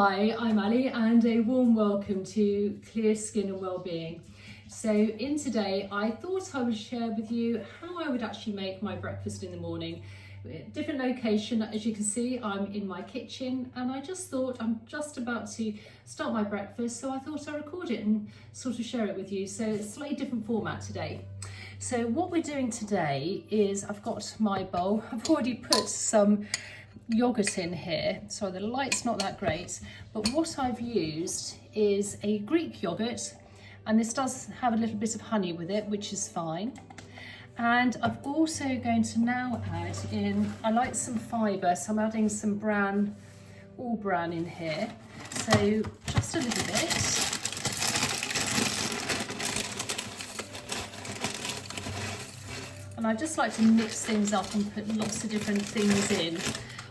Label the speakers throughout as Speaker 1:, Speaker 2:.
Speaker 1: Hi, I'm Ali and a warm welcome to Clear Skin and Wellbeing. So in today I thought I would share with you how I would actually make my breakfast in the morning. Different location, as you can see I'm in my kitchen, and I just thought I'm just about to start my breakfast, so I thought I'd record it and sort of share it with you. So it's a slightly different format today. So what we're doing today is I've got my bowl. I've already put some yogurt in here, so the light's not that great, but what I've used is a Greek yogurt, and this does have a little bit of honey with it, which is fine. And I'm also going to now add in, I like some fibre, so I'm adding some bran, all bran in here, so just a little bit. And I just like to mix things up and put lots of different things in.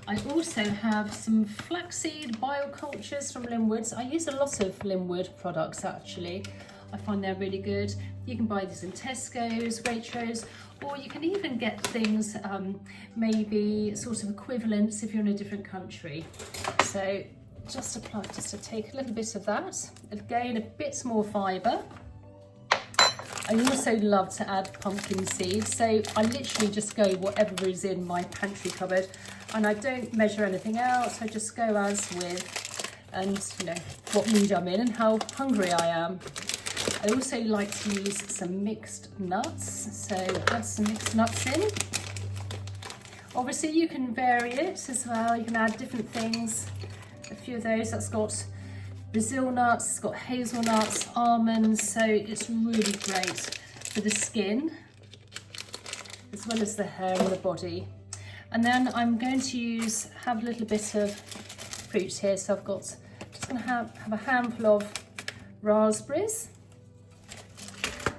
Speaker 1: I also have some flaxseed biocultures from Linwood's. I use a lot of Linwood products actually. I find they're really good. You can buy these in Tesco's, Waitrose, or you can even get things maybe sort of equivalents if you're in a different country. So just to take a little bit of that. Again, a bit more fibre. I also love to add pumpkin seeds, so I literally just go whatever is in my pantry cupboard, and I don't measure anything out. I just go as with, and you know what mood I'm in and how hungry I am. I also like to use some mixed nuts, so add some mixed nuts in. Obviously you can vary it as well, you can add different things. A few of those, that's got Brazil nuts, it's got hazelnuts, almonds, so it's really great for the skin as well as the hair and the body. And then I'm going to have a little bit of fruit here, so I've got, just going to have a handful of raspberries,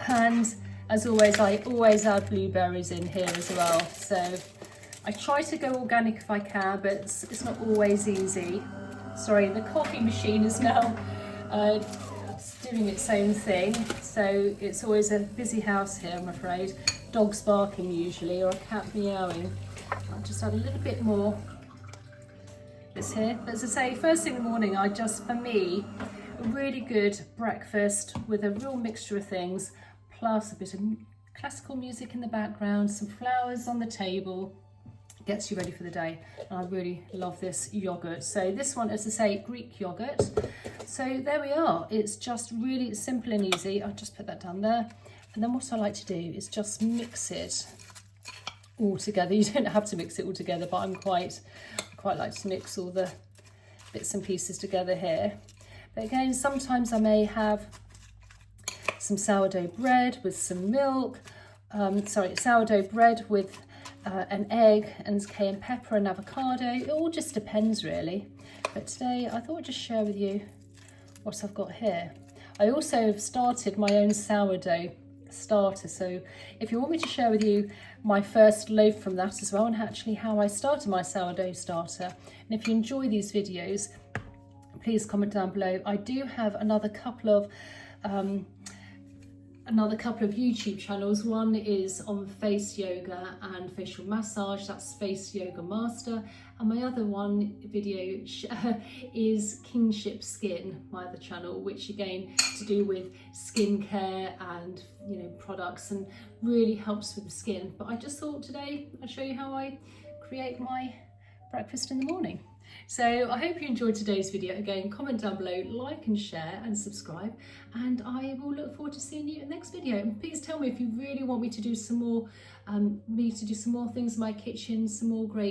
Speaker 1: and as always I always add blueberries in here as well. So I try to go organic if I can, but it's not always easy. Sorry, the coffee machine is now doing its own thing, so it's always a busy house here, I'm afraid. Dogs barking usually, or a cat meowing. I'll just add a little bit more this here. But as I say, first thing in the morning, for me, a really good breakfast with a real mixture of things, plus a bit of classical music in the background, some flowers on the table, gets you ready for the day. And I really love this yogurt. So this one, as I say, Greek yogurt. So there we are. It's just really simple and easy. I'll just put that down there. And then what I like to do is just mix it all together. You don't have to mix it all together, but I quite like to mix all the bits and pieces together here. But again, sometimes I may have some sourdough bread with some milk, sourdough bread with an egg and cayenne pepper and avocado. It all just depends really. But today I thought I'd just share with you what I've got here. I also have started my own sourdough starter, so if you want me to share with you my first loaf from that as well, and actually how I started my sourdough starter, and if you enjoy these videos, please comment down below. I do have another couple of YouTube channels. One is on face yoga and facial massage, that's Face Yoga Master, and my other video is Kinship Skin, my other channel, which again to do with skincare and products, and really helps with the skin. But I just thought today I'd show you how I create my breakfast in the morning. So I hope you enjoyed today's video. Again, comment down below, like and share and subscribe, and I will look forward to seeing you in the next video. And please tell me if you really want me to do some more things in my kitchen, some more great